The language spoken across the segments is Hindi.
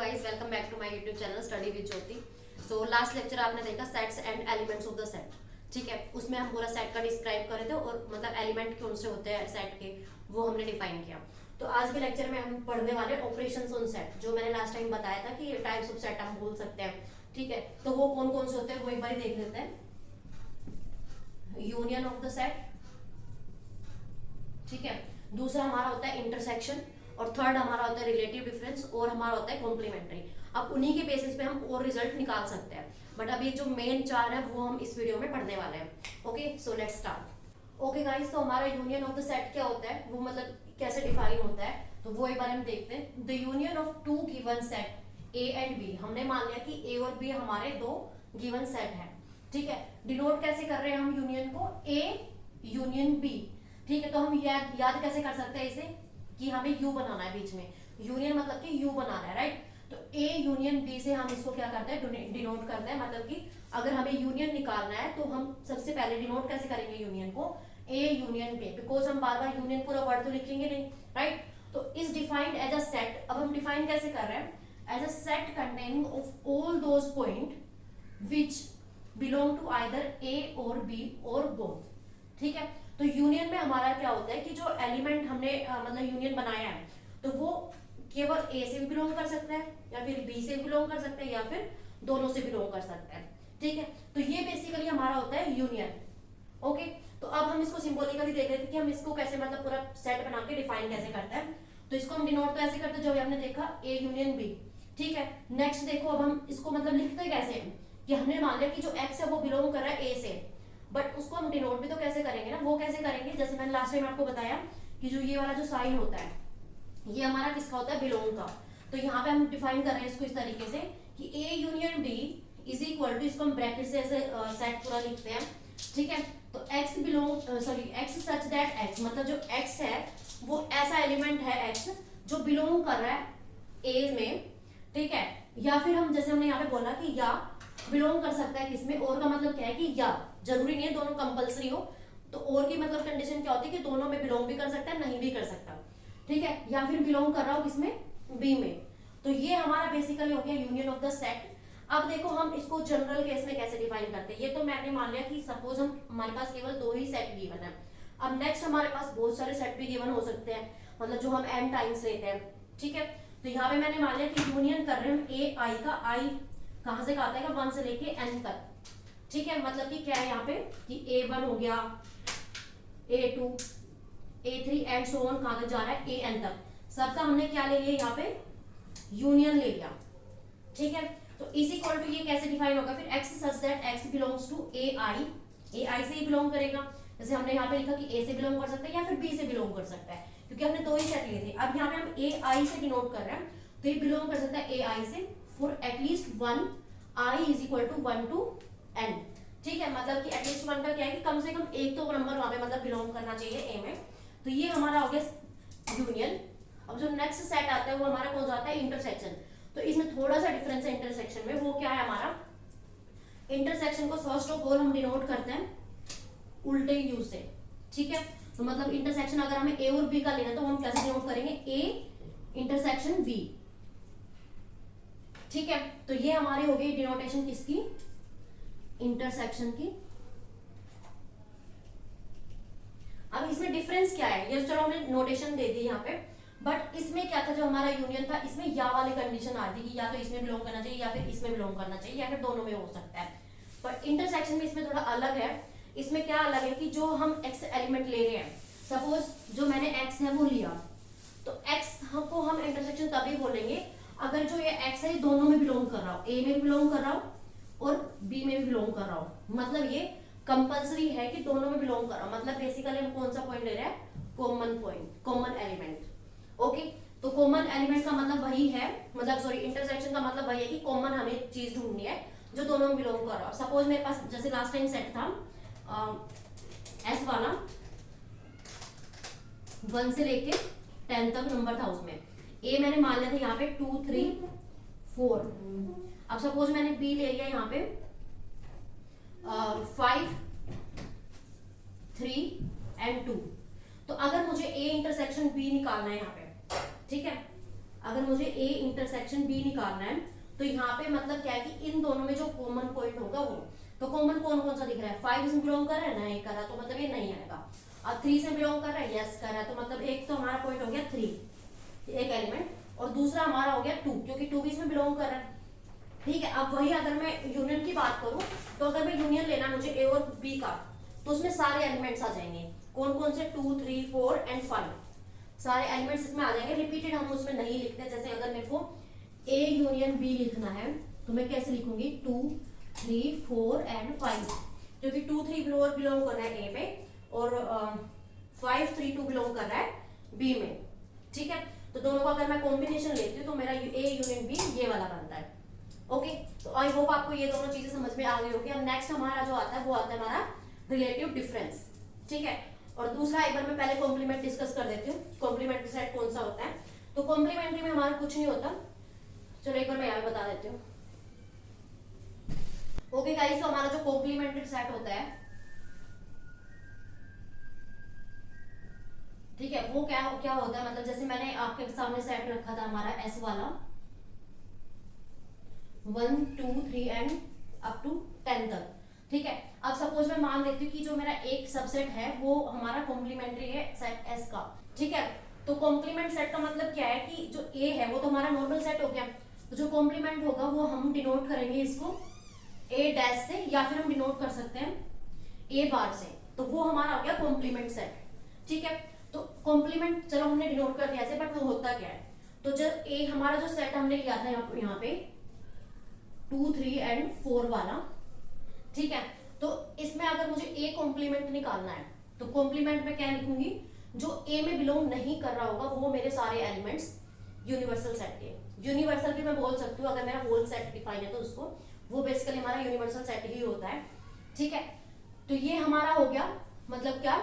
Guys, welcome back to my YouTube channel study with Jyoti. So last lecture आपने देखा sets and elements of the set, ठीक है। उसमें हम पूरा सेट का डिस्क्राइब कर रहे थे और मतलब एलिमेंट कौन से होते हैं सेट के वो हमने डिफाइन किया। तो आज के लेक्चर में हम पढ़ने वाले ऑपरेशंस ऑन सेट, जो मैंने लास्ट टाइम बताया था कि टाइप्स ऑफ सेट हम बोल सकते हैं, ठीक है। तो वो कौन कौन से होते हैं वो एक बार देख लेते हैं। यूनियन ऑफ द सेट, ठीक है। दूसरा हमारा होता है इंटरसेक्शन और थर्ड हमारा होता है रिलेटिव डिफरेंस और हमारा होता है कॉम्प्लीमेंट्री। अब उन्हीं के बेसिस पे हम और रिजल्ट निकाल सकते हैं, बट अभी जो मेन चार है वो हम इस वीडियो में पढ़ने वाले हैं। Okay, so let's start. Okay guys, तो हमारा यूनियन ऑफ द सेट क्या होता है, वो मतलब कैसे डिफाइन होता है, तो वो एक बार हम देखते हैं। The union of two given set A and B, हमने मान लिया कि ए और बी हमारे दो गिवन सेट है, ठीक है। डिनोट कैसे कर रहे हैं हम यूनियन को, ए यूनियन बी, ठीक है। तो हम याद कैसे कर सकते हैं इसे कि हमें यू बनाना है बीच में, यूनियन मतलब कि यू बनाना है, राइट। तो ए यूनियन बी से हम इसको क्या करते हैं, डिनोट करते हैं। मतलब कि अगर हमें यूनियन निकालना है तो हम सबसे पहले डिनोट कैसे करेंगे यूनियन को, ए यूनियन बी, बिकॉज हम बार बार यूनियन पूरा वर्ड तो लिखेंगे नहीं, राइट। तो is defined as a set. अब हम डिफाइन कैसे कर रहे हैं, as a set containing of all those point which belong to either A और बी और बोथ, ठीक है। तो यूनियन में हमारा क्या होता है कि जो एलिमेंट हमने मतलब यूनियन बनाया है तो वो केवल ए से भी बिलोंग कर सकता है या फिर बी से बिलोंग कर सकता है या फिर दोनों से बिलोंग कर सकता है, ठीक है। तो ये बेसिकली हमारा होता है यूनियन। ओके, तो अब हम इसको सिंबॉलिकली देख रहे थे कि हम इसको कैसे मतलब पूरा सेट बना के डिफाइन कैसे करते हैं। तो इसको हम डिनोट तो ऐसे करते हैं जो हमने देखा, ए यूनियन बी, ठीक है। नेक्स्ट देखो, अब हम इसको मतलब लिखते कैसे हैं कि हमने मान लिया कि जो एक्स है वो बिलोंग कर रहा है ए से, बट उसको हम डिनोट भी तो कैसे करेंगे ना, वो कैसे करेंगे, जैसे मैंने लास्ट टाइम आपको बताया कि जो ये वाला जो साइन होता है ये हमारा किसका होता है, बिलोंग का। तो यहाँ पे हम डिफाइन कर रहे हैं इसको इस तरीके से कि A union B is equal to, इसको हम ब्रैकेट से ऐसे सेट पूरा लिखते हैं, ठीक है। तो x belong x such that x, मतलब जो एक्स है वो ऐसा एलिमेंट है एक्स जो बिलोंग कर रहा है ए में, ठीक है। या फिर हम जैसे हमने यहाँ पे बोला कि या बिलोंग कर सकता है किसमें, और का मतलब क्या है कि या, जरूरी नहीं है दोनों कंपलसरी हो। तो और की मतलब कंडीशन क्या होती है कि दोनों में बिलोंग भी कर सकता है, नहीं भी कर सकता, ठीक है। या फिर बिलोंग कर रहा हो किसमें, बी में। तो ये हमारा बेसिकली हो गया यूनियन ऑफ द सेट। अब देखो हम इसको जनरल केस में कैसे डिफाइन करते हैं। ये तो मैंने मान लिया कि सपोज हम हमारे पास केवल दो ही सेट गिवन है। अब नेक्स्ट हमारे पास बहुत सारे सेट भी गिवन हो सकते हैं, मतलब जो हम एन टाइम्स लेते हैं, ठीक है। तो यहाँ पे मैंने मान लिया कि यूनियन कर रहे हैं ए आई का, आई कहां से आता है, 1 से लेके एन तक, ठीक है। मतलब कि क्या है यहाँ पे कि A1 हो गया, A2, A3 and so on, कहां तक जा रहा है, AN तक। सबका हमने क्या ले लिया यहाँ पे, यूनियन ले लिया, ठीक है। तो इज इक्वल टू ये कैसे डिफाइन होगा फिर, x such that x belongs to AI, AI से ही बिलोंग करेगा। जैसे हमने यहाँ पे लिखा कि A से बिलोंग कर सकता है या फिर B से बिलोंग कर सकता है, क्योंकि हमने दो ही सेट लिए थे। अब यहाँ पे हम AI से डिनोट कर रहे हैं, तो ये बिलोंग कर सकता है AI से for at least 1 I is equal to 1 to n, ठीक है। मतलब कि एटलीस्ट 1 का क्या है कि कम से कम एक तो नंबर वहां पे मतलब बिलोंग करना चाहिए ए में। तो ये हमारा हो गया यूनियन। अब जो नेक्स्ट सेट आता है वो हमारा कौन सा आता है, इंटरसेक्शन। तो इसमें थोड़ा सा डिफरेंस है इंटरसेक्शन में, वो क्या है हमारा, इंटरसेक्शन को फर्स्ट ऑफ ऑल हम डिनोट करते हैं उल्टे यू से, ठीक है। तो मतलब इंटरसेक्शन अगर हमें ए और बी का लेना तो हम कैसे डिनोट करेंगे, ए इंटरसेक्शन बी, ठीक है। तो ये हमारी हो गई डिनोटेशन किसकी, इंटरसेक्शन की। अब इसमें डिफरेंस क्या है, ये चलो हमने नोटेशन दे दी यहाँ पे, बट इसमें क्या था, जो हमारा यूनियन था इसमें या वाली कंडीशन आती कि या तो इसमें बिलोंग करना चाहिए या फिर इसमें बिलोंग करना चाहिए या फिर दोनों में हो सकता है। बट इंटरसेक्शन में इसमें थोड़ा अलग है। इसमें क्या अलग है कि जो हम एक्स एलिमेंट ले रहे हैं, सपोज जो मैंने एक्स है वो लिया, तो एक्स को हम इंटरसेक्शन तभी बोलेंगे अगर जो ये एक्स है दोनों में बिलोंग कर रहा हो, ए में भी बिलोंग कर रहा हो और बी में भी बिलोंग कर रहा हो। मतलब ये कंपलसरी है कि दोनों में बिलोंग कर रहा हो। मतलब बेसिकली हम कौन सा पॉइंट ले रहे हैं, common point, common element. Okay, तो कॉमन एलिमेंट का मतलब वही है, मतलब सॉरी इंटरसेक्शन का मतलब वही है कि कॉमन हमें चीज ढूंढनी है जो दोनों में बिलोंग कर रहा हो। सपोज मेरे पास जैसे लास्ट टाइम सेट था एस वाला, 1 से लेके 10 तक नंबर था, उसमें ए मैंने मान लिया था यहाँ पे 2 3 4। अब सपोज मैंने बी ले लिया यहाँ पे 5 3 एंड 2। तो अगर मुझे ए इंटरसेक्शन बी निकालना है यहाँ पे, ठीक है, अगर मुझे ए इंटरसेक्शन बी निकालना है तो यहाँ पे मतलब क्या है कि इन दोनों में जो कॉमन पॉइंट होगा वो, तो कॉमन कौन कौन सा दिख रहा है, 5 इसमें बिलोंग कर रहा है ना, एक कर रहा है तो मतलब ये नहीं आएगा। अब 3 से बिलोंग कर रहा है, यस कर रहा है, तो मतलब एक तो हमारा पॉइंट हो गया 3 एक एलिमेंट, और दूसरा हमारा हो गया 2 क्योंकि 2 भी इसमें बिलोंग कर रहा है। ठीक है, अब वही अगर मैं यूनियन की बात करूं तो अगर मैं यूनियन लेना मुझे ए और बी का, तो उसमें सारे एलिमेंट्स आ जाएंगे, कौन कौन से, 2 3 4 एंड 5 सारे एलिमेंट्स इसमें आ जाएंगे। रिपीटेड हम उसमें नहीं लिखते, जैसे अगर मेरे को ए यूनियन बी लिखना है तो मैं कैसे लिखूंगी, 2 3 4 एंड 5, क्योंकि 2 3 बिलोंग कर रहा है ए पे और 5 3 2 बिलोंग कर रहा है बी में। ठीक है, तो दोनों का अगर मैं कॉम्बिनेशन लेती हूँ तो मेरा ए यूनियन बी ये वाला बनता है। ओके, तो आई होप आपको ये दोनों चीजें समझ में आ गई होगी। अब नेक्स्ट हमारा जो आता है वो आता है हमारा रिलेटिव डिफरेंस। ठीक है, और दूसरा एक बार मैं पहले कॉम्प्लीमेंट डिस्कस कर देती हूँ, कॉम्प्लीमेंट्री सेट कौन सा होता है। तो कॉम्प्लीमेंट्री में हमारा कुछ नहीं होता, चलो एक बार मैं यहाँ बता देती हूँ। ओके गाइस, तो हमारा जो कॉम्प्लीमेंट्री सेट होता है, ठीक है, वो क्या क्या होता है, मतलब जैसे मैंने आपके सामने सेट रखा था हमारा एस वाला 1 2 3 एंड अप टू 10 तक। ठीक है, अब सपोज मैं मान लेती हूँ कि जो मेरा एक सबसेट है वो हमारा कॉम्प्लीमेंट्री है सेट एस का। ठीक है, तो कॉम्प्लीमेंट सेट का मतलब क्या है कि जो ए है वो तो हमारा नॉर्मल सेट हो गया, तो जो कॉम्प्लीमेंट होगा वो हम डिनोट करेंगे इसको ए डैश से, या फिर हम डिनोट कर सकते हैं ए बार से, तो वो हमारा हो गया कॉम्प्लीमेंट सेट। ठीक है, तो कॉम्प्लीमेंट चलो हमने डिनोट कर दिया ऐसे, बट वो होता क्या है, तो जब ए हमारा जो सेट हमने लिया था यहाँ पे 2 3 एंड 4 वाला, ठीक है, तो इसमें अगर मुझे ए कॉम्प्लीमेंट निकालना है तो कॉम्प्लीमेंट में क्या लिखूंगी, जो ए में बिलोंग नहीं कर रहा होगा वो मेरे सारे एलिमेंट्स यूनिवर्सल सेट के, यूनिवर्सल भी मैं बोल सकती हूँ अगर मेरा होल सेट डिफाइन है तो उसको, वो बेसिकली हमारा यूनिवर्सल सेट ही होता है। ठीक है, तो ये हमारा हो गया मतलब क्या,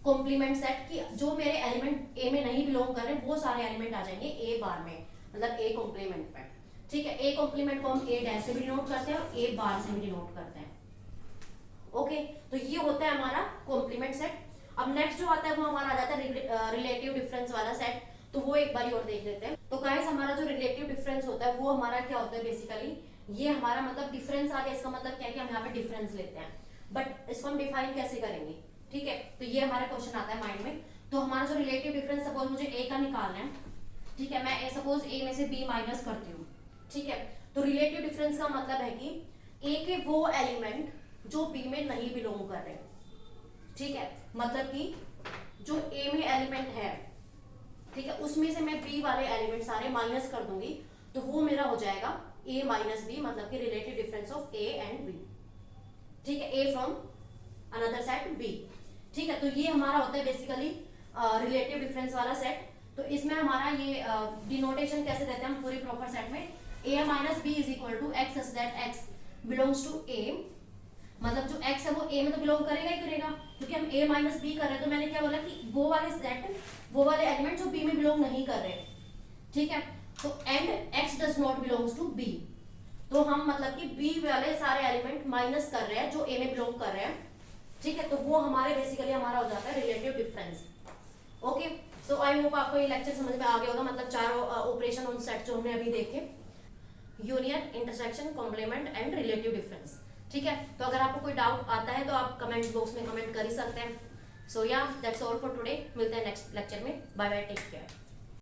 कॉम्प्लीमेंट सेट की जो मेरे एलिमेंट ए में नहीं बिलोंग कर रहे वो सारे एलिमेंट आ जाएंगे ए बार में, मतलब ए कॉम्प्लीमेंट में। ठीक है, ए कॉम्प्लीमेंट को हम ए डैश से भी डिनोट करते हैं और ए बार से भी डिनोट करते हैं। ओके, तो ये होता है हमारा कॉम्प्लीमेंट सेट। अब नेक्स्ट जो आता है वो हमारा आ जाता है रिलेटिव डिफरेंस वाला सेट, तो वो एक बार और देख लेते हैं। तो गाइस हमारा जो रिलेटिव डिफरेंस होता है वो हमारा क्या होता है, बेसिकली ये हमारा मतलब डिफरेंस आ गया, इसका मतलब क्या है कि हम यहाँ पे डिफरेंस लेते हैं, बट इसको हम डिफाइन कैसे करेंगे। ठीक है, तो ये हमारा क्वेश्चन आता है माइंड में। तो हमारा जो रिलेटिव डिफरेंस, सपोज मुझे ए का निकालना है, ठीक है, मैं सपोज ए में से बी माइनस करती हूँ। ठीक है, तो रिलेटिव डिफरेंस का मतलब है कि ए के वो एलिमेंट जो बी में नहीं बिलोंग कर रहे। ठीक है, मतलब कि जो ए में एलिमेंट है, ठीक है, उसमें से मैं बी वाले एलिमेंट सारे माइनस कर दूंगी, तो वो मेरा हो जाएगा ए माइनस बी, मतलब कि relative difference of A and B. ठीक है, A from another set B. ठीक है, तो ये हमारा होता है बेसिकली रिलेटिव डिफरेंस वाला सेट। तो इसमें हमारा ये डिनोटेशन कैसे देते हैं हम पूरे प्रॉपर सेट में, a minus B is equal to X such that X belongs to a, मतलब जो x है वो a में तो बिलोंग करेगा ही करेगा, क्योंकि हम a माइनस बी कर रहे हैं। तो मैंने क्या बोला कि वो वाले सेट, वो वाले एलिमेंट जो b में बिलोंग नहीं कर रहे। ठीक है, तो and x does not belongs to b, तो हम मतलब कि b वाले सारे एलिमेंट माइनस कर रहे हैं जो a में बिलोंग कर रहे हैं। ठीक है, तो वो हमारे बेसिकली हमारा हो जाता है relative difference. Okay, so I hope आपको ये लेक्चर समझ में आ गया होगा, मतलब चारों ऑपरेशन ऑन सेट जो हमने अभी देखे, union, intersection, complement and relative difference. ठीक है, तो अगर आपको कोई डाउट आता है तो आप कमेंट बॉक्स में कमेंट कर ही सकते हैं। सो या दैट्स ऑल फॉर टुडे, मिलते हैं नेक्स्ट लेक्चर में, बाय बाय, टेक केयर।